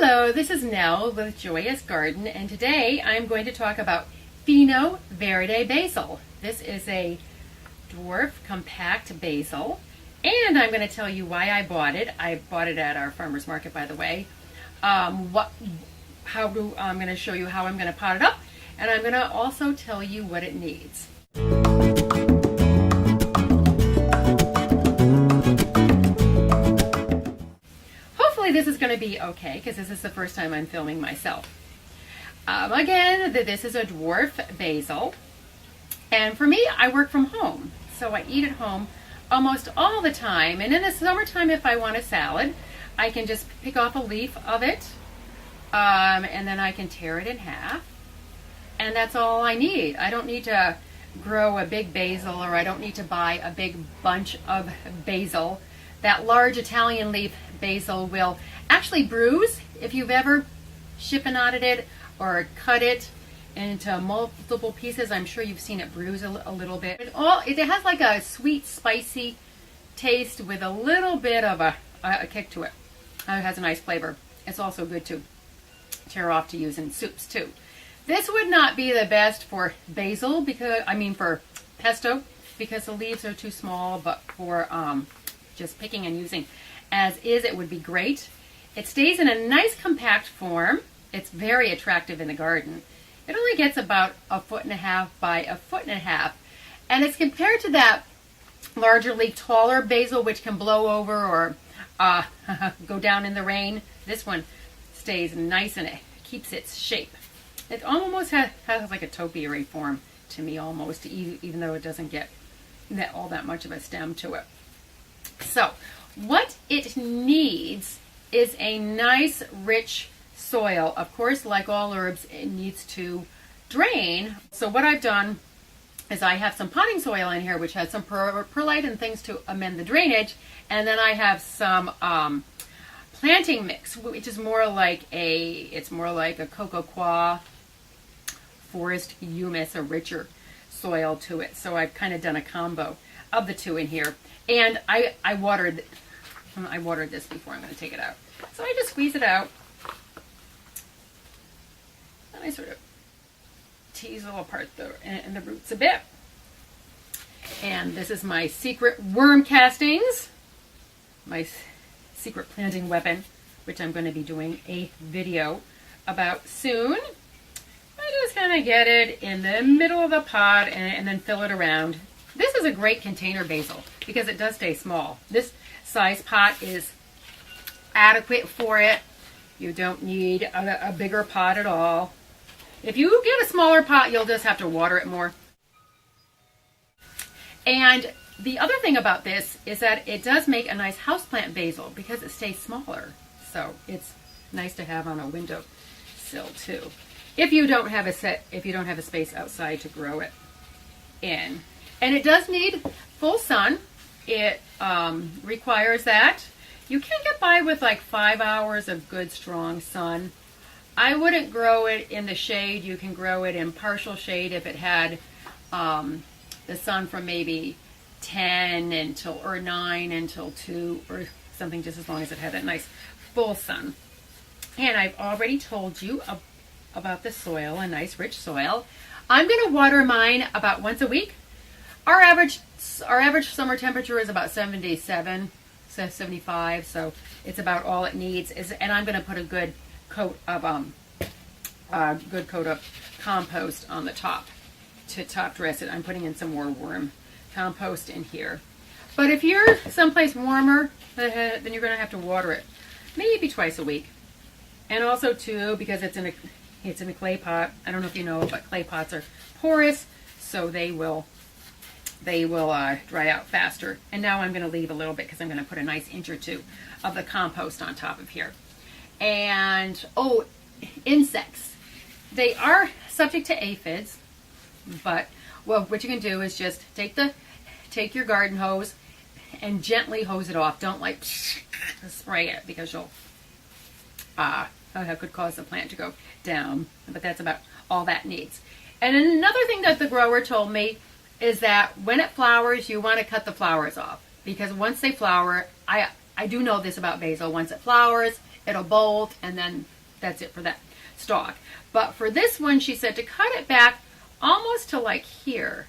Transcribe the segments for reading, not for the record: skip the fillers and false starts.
Hello, this is Nell with Joyous Garden, and today I'm going to talk about Fino Verde Basil. This is a dwarf compact basil, and I'm going to tell you why I bought it. I bought it at our farmer's market, by the way. I'm going to show you how I'm going to pot it up, and I'm going to also tell you what it needs. This is going to be okay because this is the first time I'm filming myself. Again, this is a dwarf basil, and for me, I work from home, so I eat at home almost all the time. And in the summertime, if I want a salad, I can just pick off a leaf of it, and then I can tear it in half, and that's all I need. I don't need to grow a big basil, or I don't need to buy a big bunch of basil. That large Italian leaf basil will actually bruise if you've ever chiffonaded it or cut it into multiple pieces. I'm sure you've seen it bruise a little bit. It has like a sweet, spicy taste with a little bit of a kick to it. It has a nice flavor. It's also good to tear off to use in soups too. This would not be the best for basil for pesto because the leaves are too small, but for just picking and using as is, it would be great. It stays in a nice compact form. It's very attractive in the garden. It only gets about 1.5 feet by 1.5 feet, and it's compared to that larger leaf, taller basil, which can blow over or go down in the rain. This one stays nice and it keeps its shape. It almost has like a topiary form to me, almost, even though it doesn't get all that much of a stem to it. So what it needs is a nice rich soil. Of course, like all herbs, it needs to drain. So what I've done is I have some potting soil in here which has some perlite and things to amend the drainage, and then I have some planting mix, which is more like a cocoa coir forest humus, a richer soil to it. So I've kind of done a combo of the two in here. And I watered this before I'm going to take it out. So I just squeeze it out. And I sort of teasel apart the roots a bit. And this is my secret worm castings, my secret planting weapon, which I'm going to be doing a video about soon. I just kind of get it in the middle of the pot and then fill it around. This is a great container basil because it does stay small. This size pot is adequate for it. You don't need a bigger pot at all. If you get a smaller pot, you'll just have to water it more. And the other thing about this is that it does make a nice houseplant basil because it stays smaller. So it's nice to have on a windowsill too. If you don't have a space outside to grow it in. And it does need full sun. It requires that. You can get by with like 5 hours of good strong sun. I wouldn't grow it in the shade. You can grow it in partial shade if it had the sun from maybe 10 or 9 until 2 or something, just as long as it had that nice full sun. And I've already told you about the soil, a nice rich soil. I'm going to water mine about once a week. Our average summer temperature is about 77, 75, so it's about all it needs. And I'm going to put a good coat of compost on the top to top dress it. I'm putting in some more worm compost in here. But if you're someplace warmer, then you're going to have to water it maybe twice a week. And also too, because it's in a clay pot. I don't know if you know, but clay pots are porous, so they will dry out faster. And now I'm going to leave a little bit because I'm going to put a nice inch or two of the compost on top of here. And insects. They are subject to aphids, but what you can do is just take your garden hose and gently hose it off. Don't like spray it because that could cause the plant to go down. But that's about all that needs. And another thing that the grower told me is that when it flowers, you want to cut the flowers off, because once they flower, I do know this about basil, once it flowers, it'll bolt, and then that's it for that stalk. But for this one, she said to cut it back almost to like here,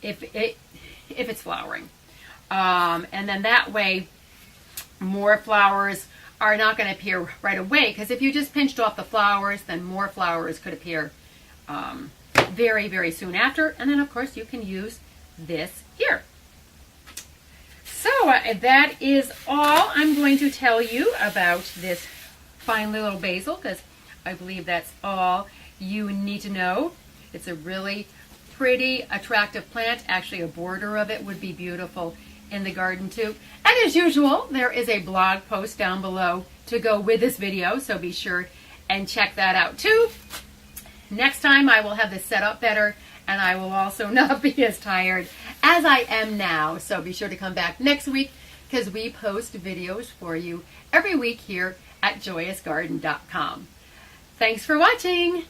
if it's flowering. And then that way, more flowers are not going to appear right away, because if you just pinched off the flowers, then more flowers could appear very, very soon after. And then, of course, you can use this here. So that is all I'm going to tell you about this fine little basil, because I believe that's all you need to know. It's a really pretty, attractive plant. Actually, a border of it would be beautiful in the garden too. And as usual, there is a blog post down below to go with this video, so be sure and check that out too. Next time I will have this set up better, and I will also not be as tired as I am now. So be sure to come back next week, because we post videos for you every week here at joyousgarden.com. Thanks for watching.